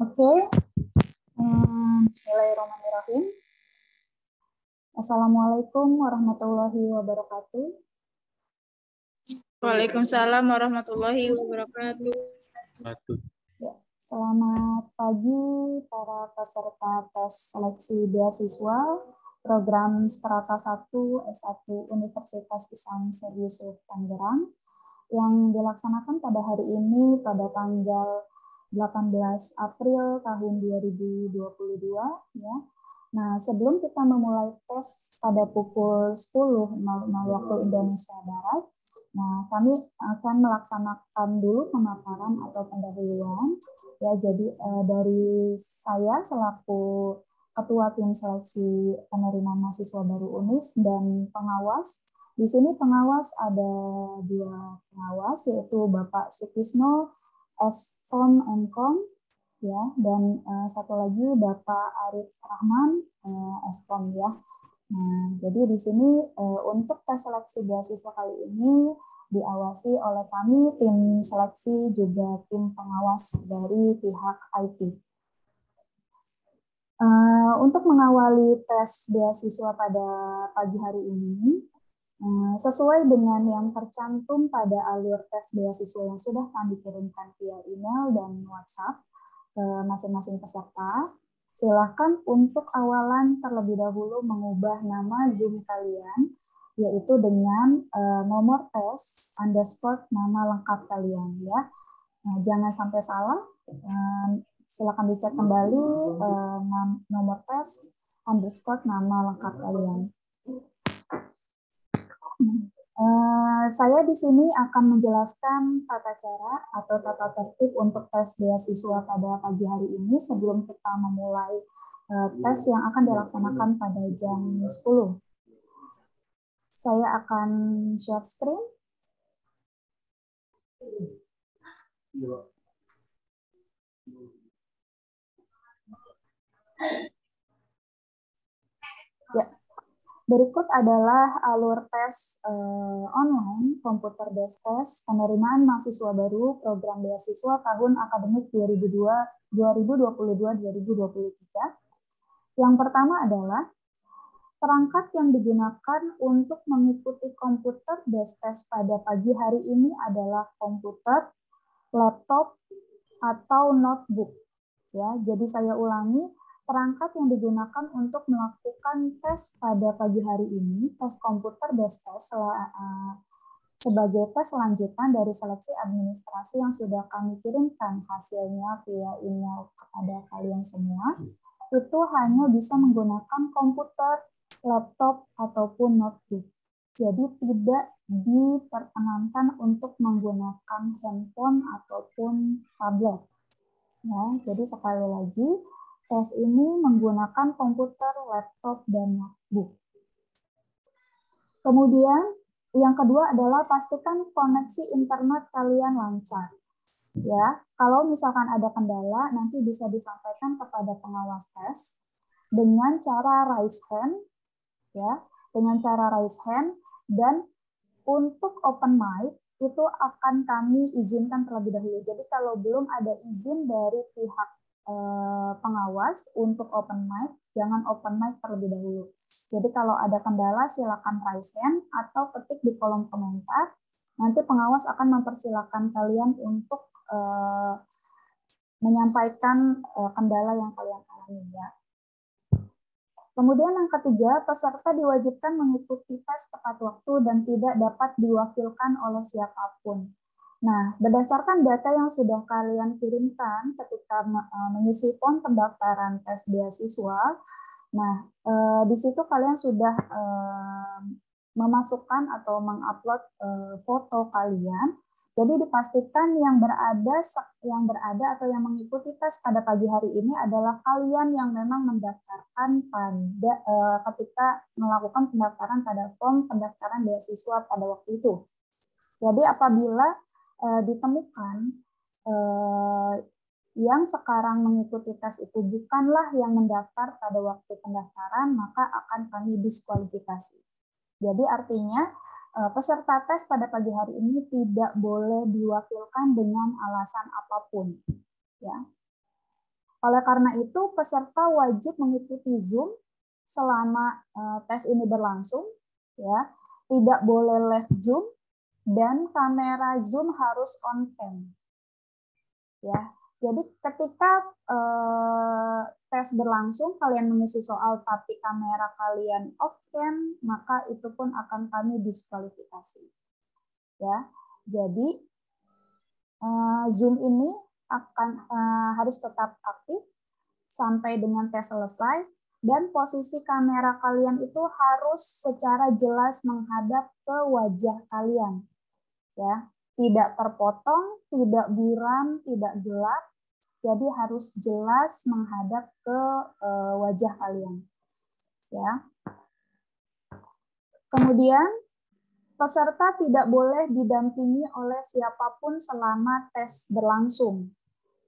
Oke, Bismillahirrahmanirrahim. Assalamualaikum warahmatullahi wabarakatuh. Waalaikumsalam warahmatullahi wabarakatuh. Ya, selamat pagi para peserta tes seleksi beasiswa program Strata 1 S1 Universitas Islam Yusuf Tangerang yang dilaksanakan pada hari ini pada tanggal 18 April tahun 2022 ya. Nah, sebelum kita memulai tes pada pukul 10.00 waktu Indonesia Barat, nah, kami akan melaksanakan dulu pemaparan atau pendahuluan. Ya, jadi dari saya selaku Ketua Tim Seleksi Penerimaan Mahasiswa Baru UNIS dan pengawas. Di sini pengawas ada 2 pengawas, yaitu Bapak Sukisno, S.Com, M.Com, ya, dan satu lagi Bapak Arif Rahman, S.Com, ya. Nah, jadi di sini untuk tes seleksi beasiswa kali ini diawasi oleh kami tim seleksi juga tim pengawas dari pihak IT. Untuk mengawali tes beasiswa pada pagi hari ini, sesuai dengan yang tercantum pada alur tes beasiswa yang sudah kami kirimkan via email dan WhatsApp ke masing-masing peserta, silakan untuk awalan terlebih dahulu mengubah nama Zoom kalian, yaitu dengan nomor tes underscore nama lengkap kalian, ya. Nah, jangan sampai salah. Silakan dicek kembali nomor tes underscore nama lengkap kalian. Saya di sini akan menjelaskan tata cara atau tata tertib untuk tes beasiswa pada pagi hari ini sebelum kita memulai tes yang akan dilaksanakan pada jam 10. Saya akan share screen. Ya. Berikut adalah alur tes online komputer based test penerimaan mahasiswa baru program beasiswa tahun akademik 2022-2023. Yang pertama adalah perangkat yang digunakan untuk mengikuti komputer based test pada pagi hari ini adalah komputer, laptop, atau notebook. Ya, jadi saya ulangi, perangkat yang digunakan untuk melakukan tes pada pagi hari ini, tes komputer based test sebagai tes lanjutan dari seleksi administrasi yang sudah kami kirimkan hasilnya via email kepada kalian semua, itu hanya bisa menggunakan komputer, laptop, ataupun notebook. Jadi tidak diperkenankan untuk menggunakan handphone ataupun tablet. Ya, jadi sekali lagi, tes ini menggunakan komputer, laptop, dan notebook. Kemudian, yang kedua adalah pastikan koneksi internet kalian lancar. Ya, kalau misalkan ada kendala, nanti bisa disampaikan kepada pengawas tes dengan cara raise hand, ya, dengan cara raise hand, dan untuk open mic itu akan kami izinkan terlebih dahulu. Jadi kalau belum ada izin dari pihak pengawas untuk open mic, jangan open mic terlebih dahulu. Jadi kalau ada kendala silakan raise hand atau ketik di kolom komentar. Nanti pengawas akan mempersilahkan kalian untuk menyampaikan kendala yang kalian alami, ya. Kemudian yang ketiga, peserta diwajibkan mengikuti tes tepat waktu dan tidak dapat diwakilkan oleh siapapun. Nah, berdasarkan data yang sudah kalian kirimkan ketika mengisi form pendaftaran tes beasiswa, nah, di situ kalian sudah memasukkan atau mengupload foto kalian. Jadi dipastikan yang berada atau yang mengikuti tes pada pagi hari ini adalah kalian yang memang mendaftarkan pada ketika melakukan pendaftaran pada form pendaftaran beasiswa pada waktu itu. Jadi apabila ditemukan yang sekarang mengikuti tes itu bukanlah yang mendaftar pada waktu pendaftaran, maka akan kami diskualifikasi. Jadi artinya peserta tes pada pagi hari ini tidak boleh diwakilkan dengan alasan apapun. Ya. Oleh karena itu, peserta wajib mengikuti Zoom selama tes ini berlangsung, ya. Tidak boleh live Zoom dan kamera Zoom harus on cam. Ya. Jadi ketika tes berlangsung, kalian mengisi soal tapi kamera kalian off cam, maka itu pun akan kami diskualifikasi. Ya, jadi Zoom ini akan harus tetap aktif sampai dengan tes selesai, dan posisi kamera kalian itu harus secara jelas menghadap ke wajah kalian. Ya, tidak terpotong, tidak buram, tidak gelap. Jadi harus jelas menghadap ke wajah kalian. Ya. Kemudian peserta tidak boleh didampingi oleh siapapun selama tes berlangsung.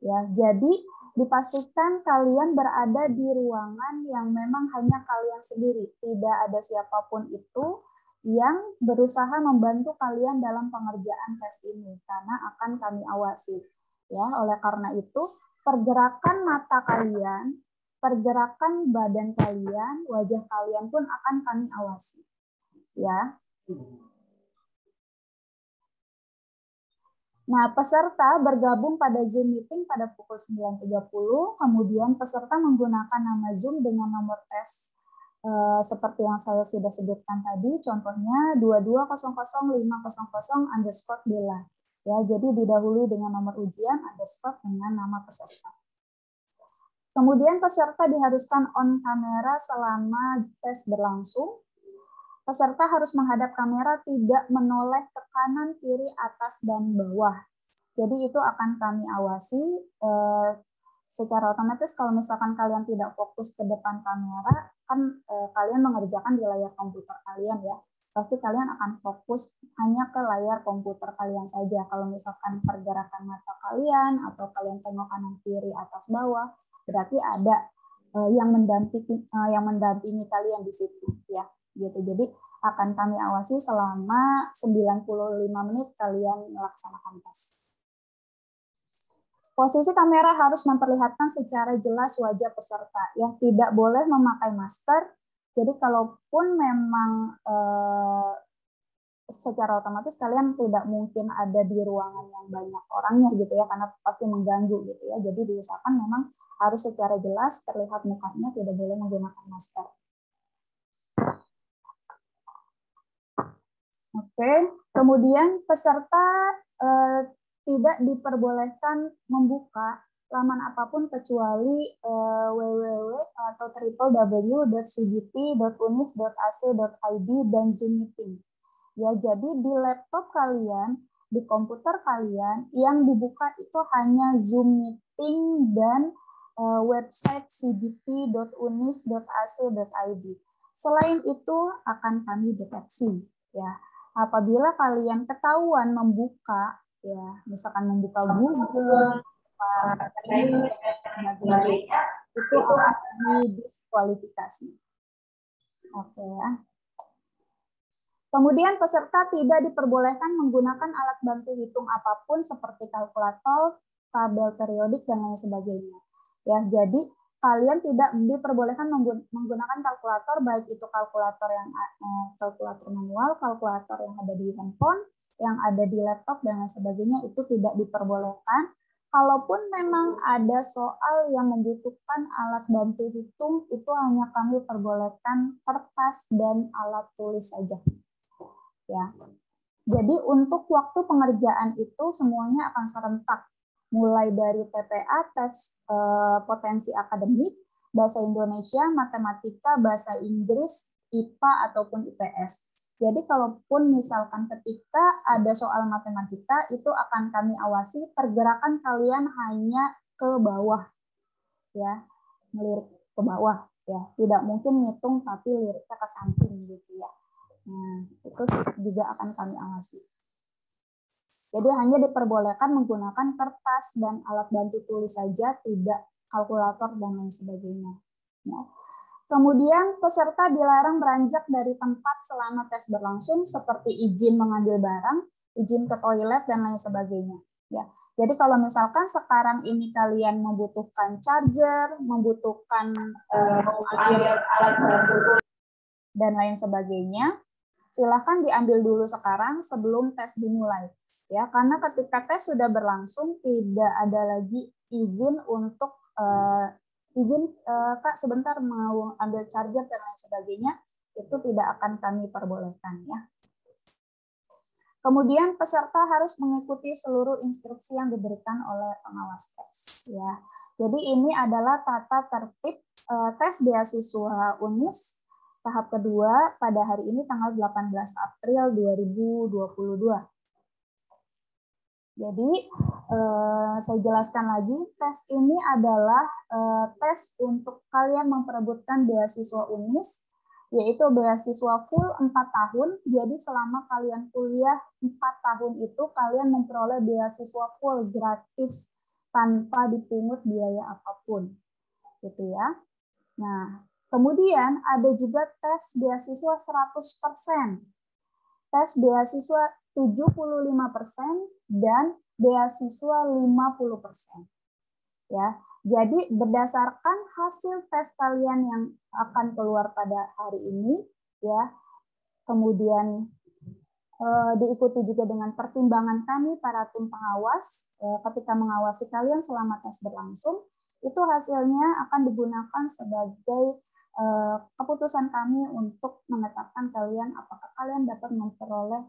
Ya, jadi dipastikan kalian berada di ruangan yang memang hanya kalian sendiri, tidak ada siapapun itu yang berusaha membantu kalian dalam pengerjaan tes ini karena akan kami awasi. Ya, oleh karena itu pergerakan mata kalian, pergerakan badan kalian, wajah kalian pun akan kami awasi. Ya. Nah, peserta bergabung pada Zoom meeting pada pukul 9.30, kemudian peserta menggunakan nama Zoom dengan nomor tes seperti yang saya sudah sebutkan tadi, contohnya 2200500_Bella. Ya, jadi didahului dengan nomor ujian underscore dengan nama peserta. Kemudian peserta diharuskan on kamera selama tes berlangsung. Peserta harus menghadap kamera, tidak menoleh ke kanan, kiri, atas, dan bawah. Jadi itu akan kami awasi secara otomatis. Kalau misalkan kalian tidak fokus ke depan kamera, kan kalian mengerjakan di layar komputer kalian ya. Pasti kalian akan fokus hanya ke layar komputer kalian saja. Kalau misalkan pergerakan mata kalian atau kalian tengok kanan, kiri, atas, bawah, berarti ada yang mendampingi kalian di situ ya. Gitu. Jadi akan kami awasi selama 95 menit kalian melaksanakan tes. Posisi kamera harus memperlihatkan secara jelas wajah peserta, yang tidak boleh memakai masker. Jadi kalaupun memang secara otomatis kalian tidak mungkin ada di ruangan yang banyak orangnya gitu ya, karena pasti mengganggu gitu ya. Jadi diusahakan memang harus secara jelas terlihat mukanya, tidak boleh menggunakan masker. Oke, kemudian peserta tidak diperbolehkan membuka laman apapun kecuali www atau www.cbt.unis.ac.id dan Zoom Meeting. Ya, jadi di laptop kalian, di komputer kalian yang dibuka itu hanya Zoom Meeting dan website cbt.unis.ac.id. Selain itu akan kami deteksi ya. Apabila kalian ketahuan membuka, ya, misalkan membuka Google, sebagainya, itu akan didiskualifikasi. Oke ya. Kemudian peserta tidak diperbolehkan menggunakan alat bantu hitung apapun seperti kalkulator, tabel periodik, dan lain sebagainya. Ya, jadi kalian tidak diperbolehkan menggunakan kalkulator, baik itu kalkulator manual, kalkulator yang ada di handphone, yang ada di laptop, dan lain sebagainya, itu tidak diperbolehkan. Kalaupun memang ada soal yang membutuhkan alat bantu hitung, itu hanya kami perbolehkan kertas dan alat tulis saja. Ya. Jadi untuk waktu pengerjaan itu semuanya akan serentak. Mulai dari TPA, tes potensi akademik, bahasa Indonesia, matematika, bahasa Inggris, IPA, ataupun IPS. Jadi kalaupun misalkan ketika ada soal matematika, itu akan kami awasi pergerakan kalian hanya ke bawah. Ya, melirik ke bawah. Ya, tidak mungkin ngitung tapi liriknya ke samping gitu ya. Nah, itu juga akan kami awasi. Jadi hanya diperbolehkan menggunakan kertas dan alat bantu tulis saja, tidak kalkulator dan lain sebagainya. Ya. Kemudian peserta dilarang beranjak dari tempat selama tes berlangsung seperti izin mengambil barang, izin ke toilet, dan lain sebagainya. Ya, jadi kalau misalkan sekarang ini kalian membutuhkan charger, membutuhkan alat bantu dan lain sebagainya, silahkan diambil dulu sekarang sebelum tes dimulai. Ya, karena ketika tes sudah berlangsung tidak ada lagi izin untuk Kak sebentar mau ambil charger dan lain sebagainya, itu tidak akan kami perbolehkan ya. Kemudian peserta harus mengikuti seluruh instruksi yang diberikan oleh pengawas tes. Ya, jadi ini adalah tata tertib tes beasiswa UNIS tahap kedua pada hari ini tanggal 18 April 2022. Jadi saya jelaskan lagi, tes ini adalah tes untuk kalian memperebutkan beasiswa UNIS, yaitu beasiswa full 4 tahun. Jadi selama kalian kuliah 4 tahun itu kalian memperoleh beasiswa full gratis tanpa dipungut biaya apapun. Gitu ya. Nah, kemudian ada juga tes beasiswa 100%. Tes beasiswa 75% dan beasiswa 50%. Ya, jadi berdasarkan hasil tes kalian yang akan keluar pada hari ini, ya, kemudian diikuti juga dengan pertimbangan kami para tim pengawas ketika mengawasi kalian selama tes berlangsung, itu hasilnya akan digunakan sebagai keputusan kami untuk menetapkan kalian apakah kalian dapat memperoleh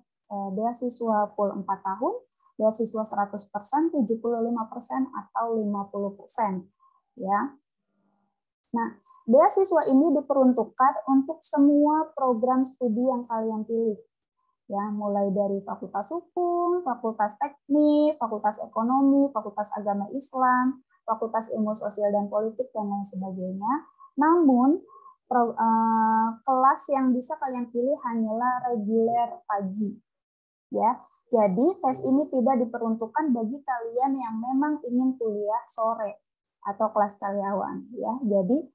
beasiswa full 4 tahun, beasiswa 100%, 75%, atau 50%. Ya. Nah, beasiswa ini diperuntukkan untuk semua program studi yang kalian pilih. Ya, mulai dari Fakultas Hukum, Fakultas Teknik, Fakultas Ekonomi, Fakultas Agama Islam, Fakultas Ilmu Sosial dan Politik, dan lain sebagainya. Namun, kelas yang bisa kalian pilih hanyalah reguler pagi. Ya, jadi tes ini tidak diperuntukkan bagi kalian yang memang ingin kuliah sore atau kelas karyawan. Ya, jadi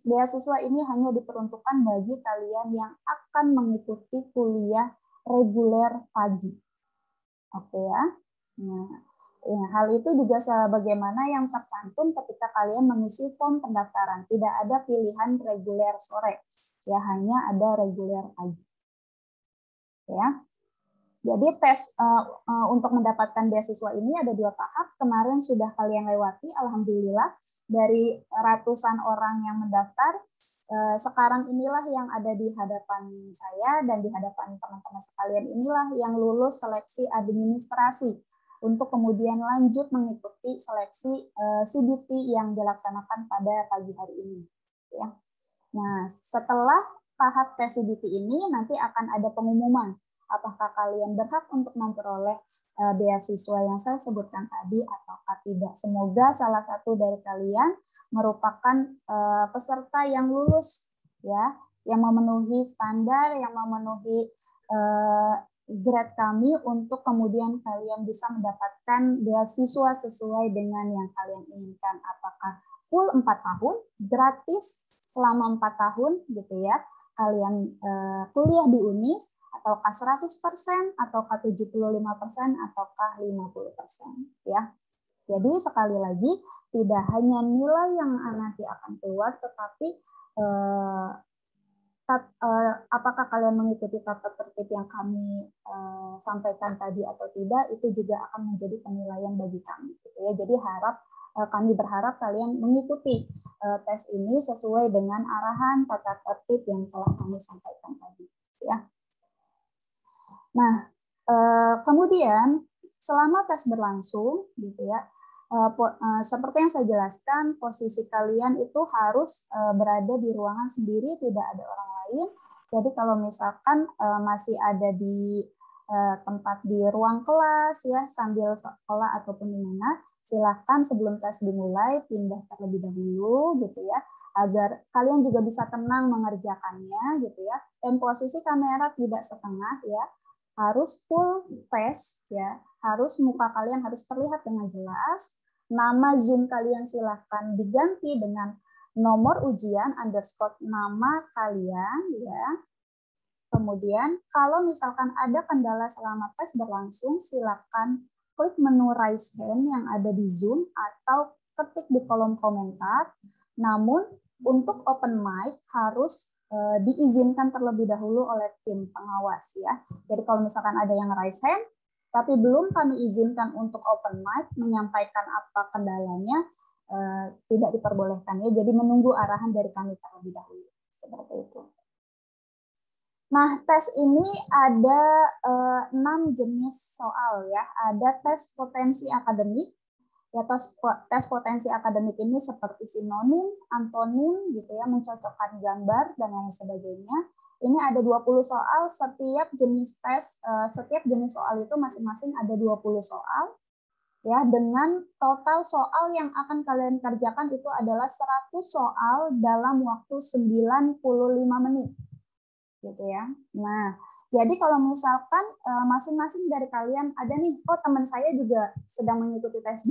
beasiswa ini hanya diperuntukkan bagi kalian yang akan mengikuti kuliah reguler pagi. Oke ya. Nah, ya, hal itu juga sebagaimana yang tercantum ketika kalian mengisi form pendaftaran. Tidak ada pilihan reguler sore. Ya, hanya ada reguler pagi. Ya. Jadi tes untuk mendapatkan beasiswa ini ada 2 tahap. Kemarin sudah kalian lewati, alhamdulillah, dari ratusan orang yang mendaftar. Sekarang inilah yang ada di hadapan saya dan di hadapan teman-teman sekalian, inilah yang lulus seleksi administrasi untuk kemudian lanjut mengikuti seleksi CBT yang dilaksanakan pada pagi hari ini. Ya. Nah, setelah tahap tes CBT ini nanti akan ada pengumuman apakah kalian berhak untuk memperoleh beasiswa yang saya sebutkan tadi ataukah tidak. Semoga salah satu dari kalian merupakan peserta yang lulus, ya, yang memenuhi standar, yang memenuhi grade kami untuk kemudian kalian bisa mendapatkan beasiswa sesuai dengan yang kalian inginkan. Apakah full 4 tahun, gratis selama 4 tahun, gitu ya, kalian kuliah di UNIS, ataukah 100%, ataukah 75%, ataukah 50%. Ya. Jadi sekali lagi, tidak hanya nilai yang nanti akan keluar, tetapi apakah kalian mengikuti tata tertib yang kami sampaikan tadi atau tidak, itu juga akan menjadi penilaian bagi kami. Gitu ya. Jadi kami berharap kalian mengikuti tes ini sesuai dengan arahan tata tertib yang telah kami sampaikan tadi. Ya. Nah, kemudian selama tes berlangsung, gitu ya, seperti yang saya jelaskan, posisi kalian itu harus berada di ruangan sendiri, tidak ada orang lain. Jadi kalau misalkan masih ada di tempat di ruang kelas, ya, sambil sekolah ataupun di mana, silahkan sebelum tes dimulai pindah terlebih dahulu, gitu ya, agar kalian juga bisa tenang mengerjakannya, gitu ya. Dan posisi kamera tidak setengah, ya, harus full face, ya, harus muka kalian harus terlihat dengan jelas. Nama Zoom kalian silahkan diganti dengan nomor ujian underscore nama kalian, ya. Kemudian kalau misalkan ada kendala selama tes berlangsung, silakan klik menu raise hand yang ada di Zoom atau ketik di kolom komentar. Namun untuk open mic harus diizinkan terlebih dahulu oleh tim pengawas ya. Jadi kalau misalkan ada yang raise hand, tapi belum kami izinkan untuk open mic menyampaikan apa kendalanya, tidak diperbolehkan ya. Jadi menunggu arahan dari kami terlebih dahulu. Seperti itu. Nah, tes ini ada 6 jenis soal ya. Ada tes potensi akademik. Ya, tes potensi akademik ini seperti sinonim, antonim gitu ya, mencocokkan gambar dan lain sebagainya. Ini ada 20 soal, setiap jenis soal itu masing-masing ada 20 soal. Ya, dengan total soal yang akan kalian kerjakan itu adalah 100 soal dalam waktu 95 menit. Gitu ya. Nah, jadi kalau misalkan masing-masing dari kalian ada nih, teman saya juga sedang mengikuti tes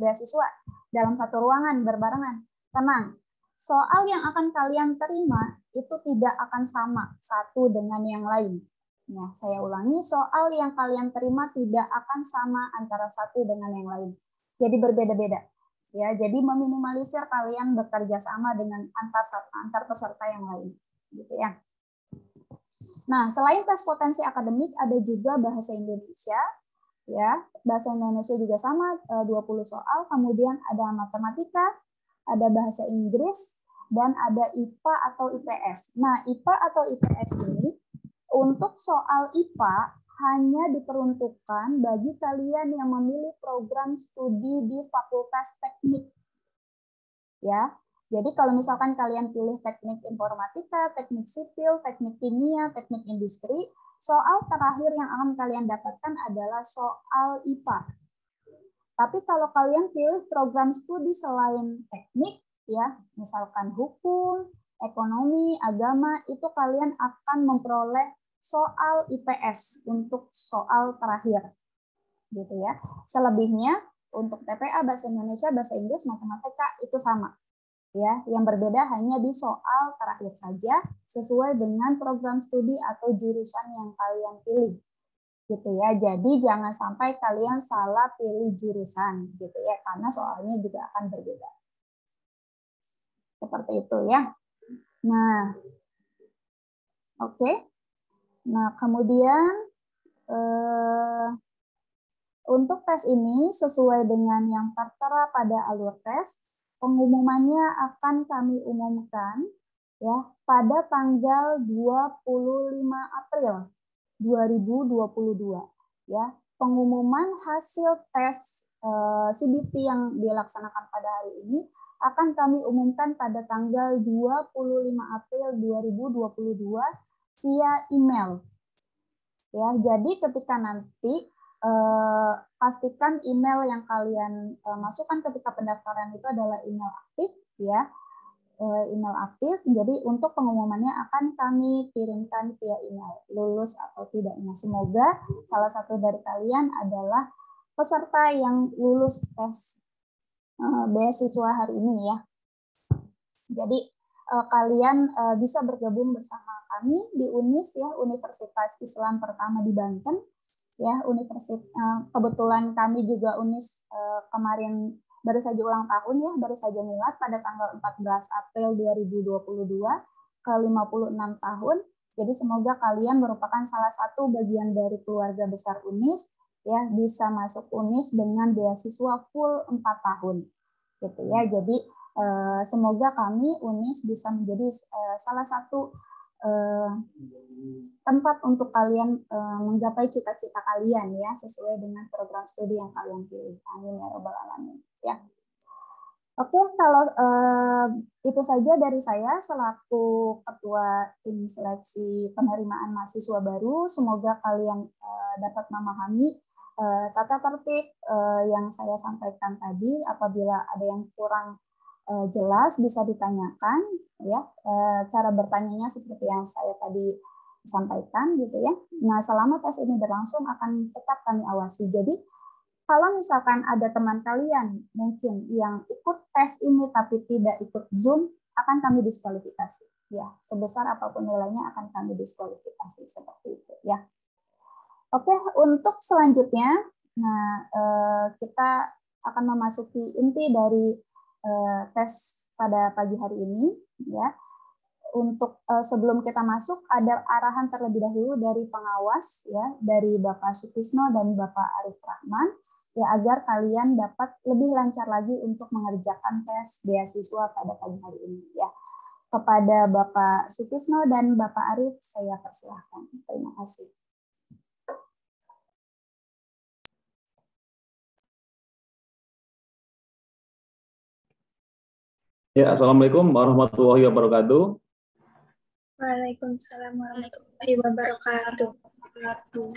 beasiswa dalam satu ruangan berbarengan. Tenang, soal yang akan kalian terima itu tidak akan sama satu dengan yang lain. Nah, saya ulangi, soal yang kalian terima tidak akan sama antara satu dengan yang lain. Jadi berbeda-beda. Ya, jadi meminimalisir kalian bekerja sama dengan antar peserta yang lain. Gitu ya. Nah, selain tes potensi akademik, ada juga bahasa Indonesia. Ya, bahasa Indonesia juga sama, 20 soal. Kemudian ada matematika, ada bahasa Inggris, dan ada IPA atau IPS. Nah, IPA atau IPS ini, untuk soal IPA, hanya diperuntukkan bagi kalian yang memilih program studi di Fakultas Teknik. Ya, jadi kalau misalkan kalian pilih teknik informatika, teknik sipil, teknik kimia, teknik industri, soal terakhir yang akan kalian dapatkan adalah soal IPA. Tapi kalau kalian pilih program studi selain teknik, ya, misalkan hukum, ekonomi, agama, itu kalian akan memperoleh soal IPS untuk soal terakhir. Gitu ya. Selebihnya untuk TPA, bahasa Indonesia, bahasa Inggris, matematika itu sama. Ya, yang berbeda hanya di soal terakhir saja sesuai dengan program studi atau jurusan yang kalian pilih. Gitu ya. Jadi jangan sampai kalian salah pilih jurusan gitu ya, karena soalnya juga akan berbeda. Seperti itu ya. Nah, oke. Nah, kemudian untuk tes ini sesuai dengan yang tertera pada alur tes, pengumumannya akan kami umumkan ya pada tanggal 25 April 2022 ya. Pengumuman hasil tes CBT yang dilaksanakan pada hari ini akan kami umumkan pada tanggal 25 April 2022 via email. Ya, jadi ketika nanti pastikan email yang kalian masukkan ketika pendaftaran itu adalah email aktif ya, email aktif. Jadi untuk pengumumannya akan kami kirimkan via email, lulus atau tidaknya. Semoga salah satu dari kalian adalah peserta yang lulus tes beasiswa hari ini ya. Jadi kalian bisa bergabung bersama kami di UNIS ya, Universitas Islam Pertama di Banten. Ya, kebetulan kami juga UNIS kemarin baru saja ulang tahun ya, baru saja milad pada tanggal 14 April 2022 ke 56 tahun. Jadi semoga kalian merupakan salah satu bagian dari keluarga besar UNIS ya, bisa masuk UNIS dengan beasiswa full 4 tahun. Gitu ya. Jadi semoga kami UNIS bisa menjadi salah satu tempat untuk kalian menggapai cita-cita kalian ya, sesuai dengan program studi yang kalian pilih. Amin ya rabbal alamin ya. Oke, kalau itu saja dari saya selaku ketua tim seleksi penerimaan mahasiswa baru. Semoga kalian dapat memahami tata tertib yang saya sampaikan tadi. Apabila ada yang kurang jelas bisa ditanyakan ya, cara bertanyanya seperti yang saya tadi sampaikan gitu ya. Nah, selama tes ini berlangsung akan tetap kami awasi. Jadi kalau misalkan ada teman kalian mungkin yang ikut tes ini tapi tidak ikut Zoom, akan kami diskualifikasi ya. Sebesar apapun nilainya akan kami diskualifikasi seperti itu ya. Oke, untuk selanjutnya Nah, kita akan memasuki inti dari tes pada pagi hari ini, ya. Untuk sebelum kita masuk, ada arahan terlebih dahulu dari pengawas, ya, dari Bapak Sutisno dan Bapak Arif Rahman, ya, agar kalian dapat lebih lancar lagi untuk mengerjakan tes beasiswa pada pagi hari ini, ya. Kepada Bapak Sutisno dan Bapak Arif, saya persilahkan. Terima kasih. Ya, Assalamualaikum warahmatullahi wabarakatuh. Waalaikumsalam warahmatullahi wabarakatuh.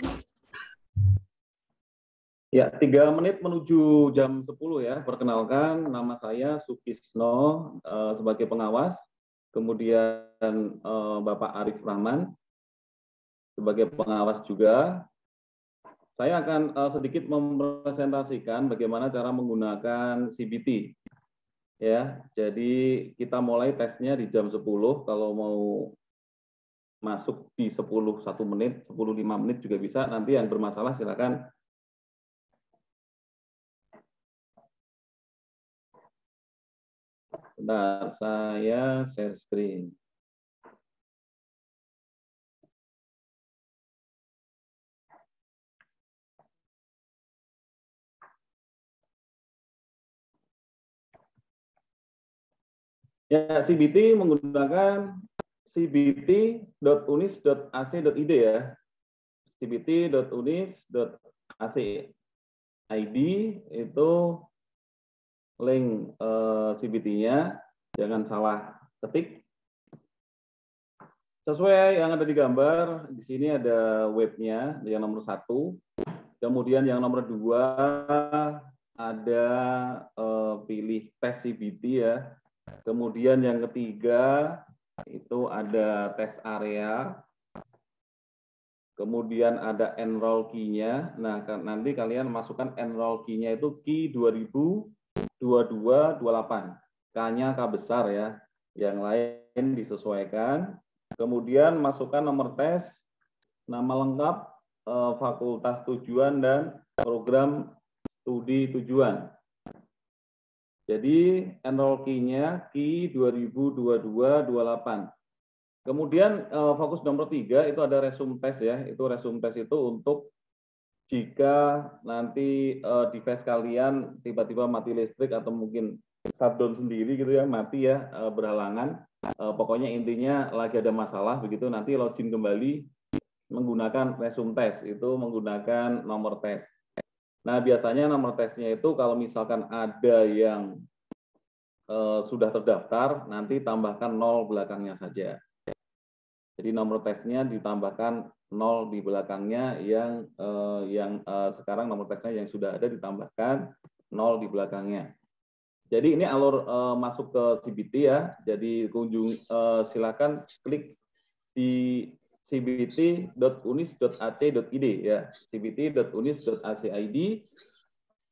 Ya, 3 menit menuju jam 10 ya. Perkenalkan, nama saya Sukisno sebagai pengawas, kemudian Bapak Arif Rahman sebagai pengawas juga. Saya akan sedikit mempresentasikan bagaimana cara menggunakan CBT. Ya, jadi kita mulai tesnya di jam 10. Kalau mau masuk di 10 1 menit, 10 5 menit juga bisa. Nanti yang bermasalah silakan. Bentar, saya share screen. Ya, CBT menggunakan cbt.unis.ac.id ya. cbt.unis.ac.id itu link CBT-nya, jangan salah ketik. Sesuai yang ada di gambar, di sini ada webnya yang nomor 1. Kemudian yang nomor 2 ada pilih tes CBT ya. Kemudian yang ketiga itu ada tes area. Kemudian ada enroll key-nya. Nah, nanti kalian masukkan enroll key-nya itu key 2022-28. K-nya K besar ya. Yang lain disesuaikan. Kemudian masukkan nomor tes, nama lengkap, fakultas tujuan, dan program studi tujuan. Jadi enroll key-nya key 2022-28. Kemudian fokus nomor 3 itu ada resume test ya. Itu resume test itu untuk jika nanti device kalian tiba-tiba mati listrik atau mungkin shutdown sendiri gitu ya, mati ya, berhalangan. Pokoknya intinya lagi ada masalah begitu, nanti login kembali menggunakan resume test, itu menggunakan nomor tes. Nah, biasanya nomor tesnya itu kalau misalkan ada yang sudah terdaftar, nanti tambahkan 0 belakangnya saja. Jadi nomor tesnya ditambahkan 0 di belakangnya, yang sekarang nomor tesnya yang sudah ada ditambahkan 0 di belakangnya. Jadi ini alur masuk ke CBT ya. Jadi silakan klik di cbt.unis.ac.id ya, cbt.unis.ac.id.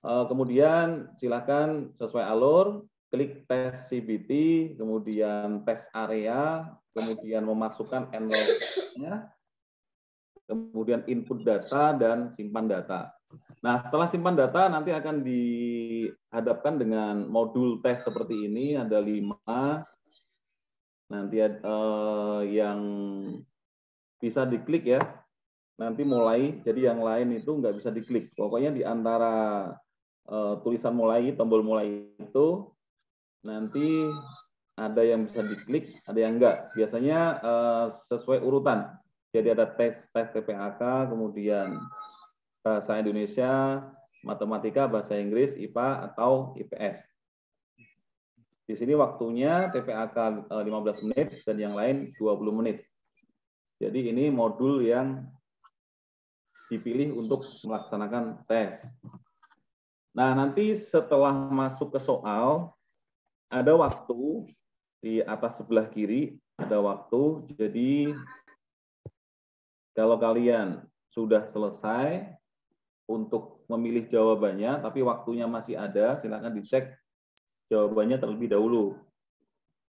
Kemudian silakan sesuai alur, klik tes CBT, kemudian tes area, kemudian memasukkan enroll-nya, kemudian input data dan simpan data. Nah, setelah simpan data nanti akan dihadapkan dengan modul tes seperti ini, ada 5. Nanti yang bisa diklik ya, nanti mulai, jadi yang lain itu nggak bisa diklik. Pokoknya di antara tulisan mulai, tombol mulai itu nanti ada yang bisa diklik, ada yang enggak. Biasanya sesuai urutan. Jadi ada tes TPAK, kemudian bahasa Indonesia, matematika, bahasa Inggris, IPA atau IPS. Di sini waktunya TPAK 15 menit dan yang lain 20 menit. Jadi ini modul yang dipilih untuk melaksanakan tes. Nah, nanti setelah masuk ke soal, ada waktu di atas sebelah kiri, ada waktu. Jadi kalau kalian sudah selesai untuk memilih jawabannya, tapi waktunya masih ada, silakan dicek jawabannya terlebih dahulu.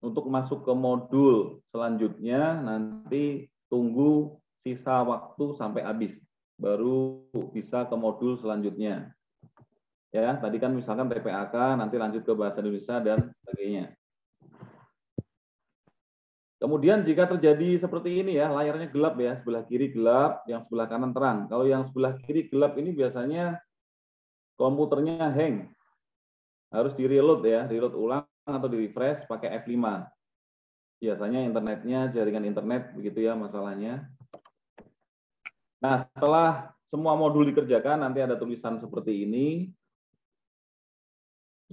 Untuk masuk ke modul selanjutnya, nanti tunggu sisa waktu sampai habis. baru bisa ke modul selanjutnya. Ya, tadi kan misalkan TPAK, nanti lanjut ke bahasa Indonesia dan sebagainya. Kemudian jika terjadi seperti ini ya, layarnya gelap ya, sebelah kiri gelap, yang sebelah kanan terang. Kalau yang sebelah kiri gelap ini biasanya komputernya hang. Harus di-reload ya, reload ulang atau di-refresh pakai F5. Biasanya internetnya, jaringan internet, begitu ya masalahnya. Nah, setelah semua modul dikerjakan, nanti ada tulisan seperti ini.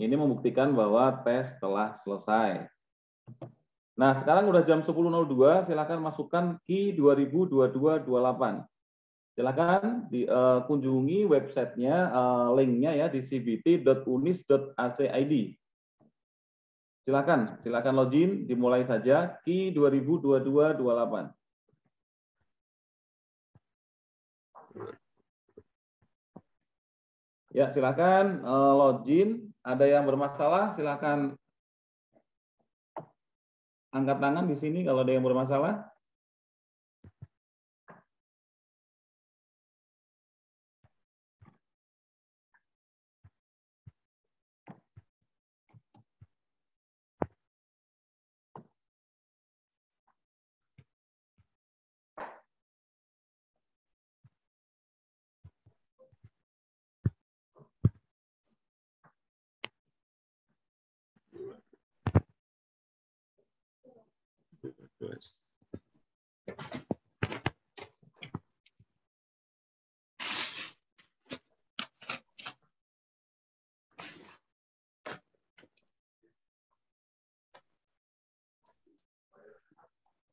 Ini membuktikan bahwa tes telah selesai. Nah, sekarang udah jam 10.02, silakan masukkan key 2022-28. Silakan kunjungi websitenya, linknya ya di cbt.unis.ac.id. Silakan login, dimulai saja key 2022-28. Ya, silakan login. Ada yang bermasalah, silakan angkat tangan di sini kalau ada yang bermasalah.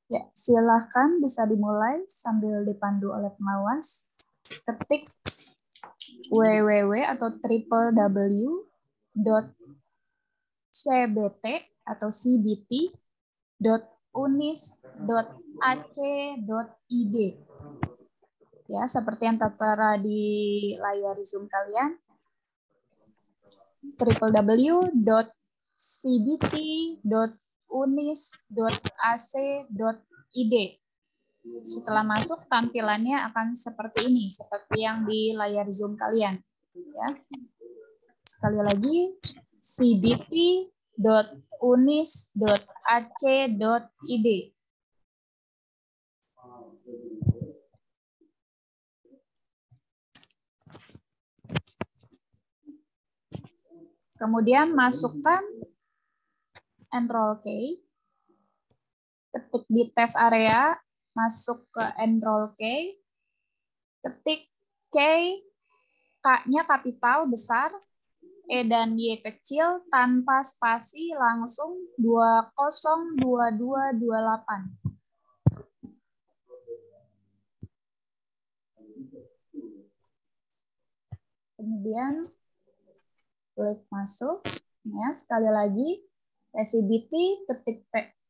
Ya, silahkan bisa dimulai sambil dipandu oleh pengawas. Ketik www atau www.cbt atau cbt.unis.ac.id. Ya, seperti yang tertera di layar Zoom kalian. www.cbt.unis.ac.id. Setelah masuk, tampilannya akan seperti ini, seperti yang di layar Zoom kalian. Ya. Sekali lagi, cbt.unis.ac.id. Kemudian masukkan enroll key, ketik di tes area, masuk ke enroll key, ketik key, K-nya kapital besar, E dan Y kecil, tanpa spasi, langsung 202228. Kemudian klik masuk. Ya, sekali lagi, tes CBT, ketik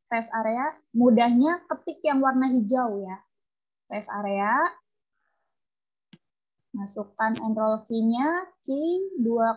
tes area, mudahnya ketik yang warna hijau ya. Tes area, masukkan enroll key-nya, key 2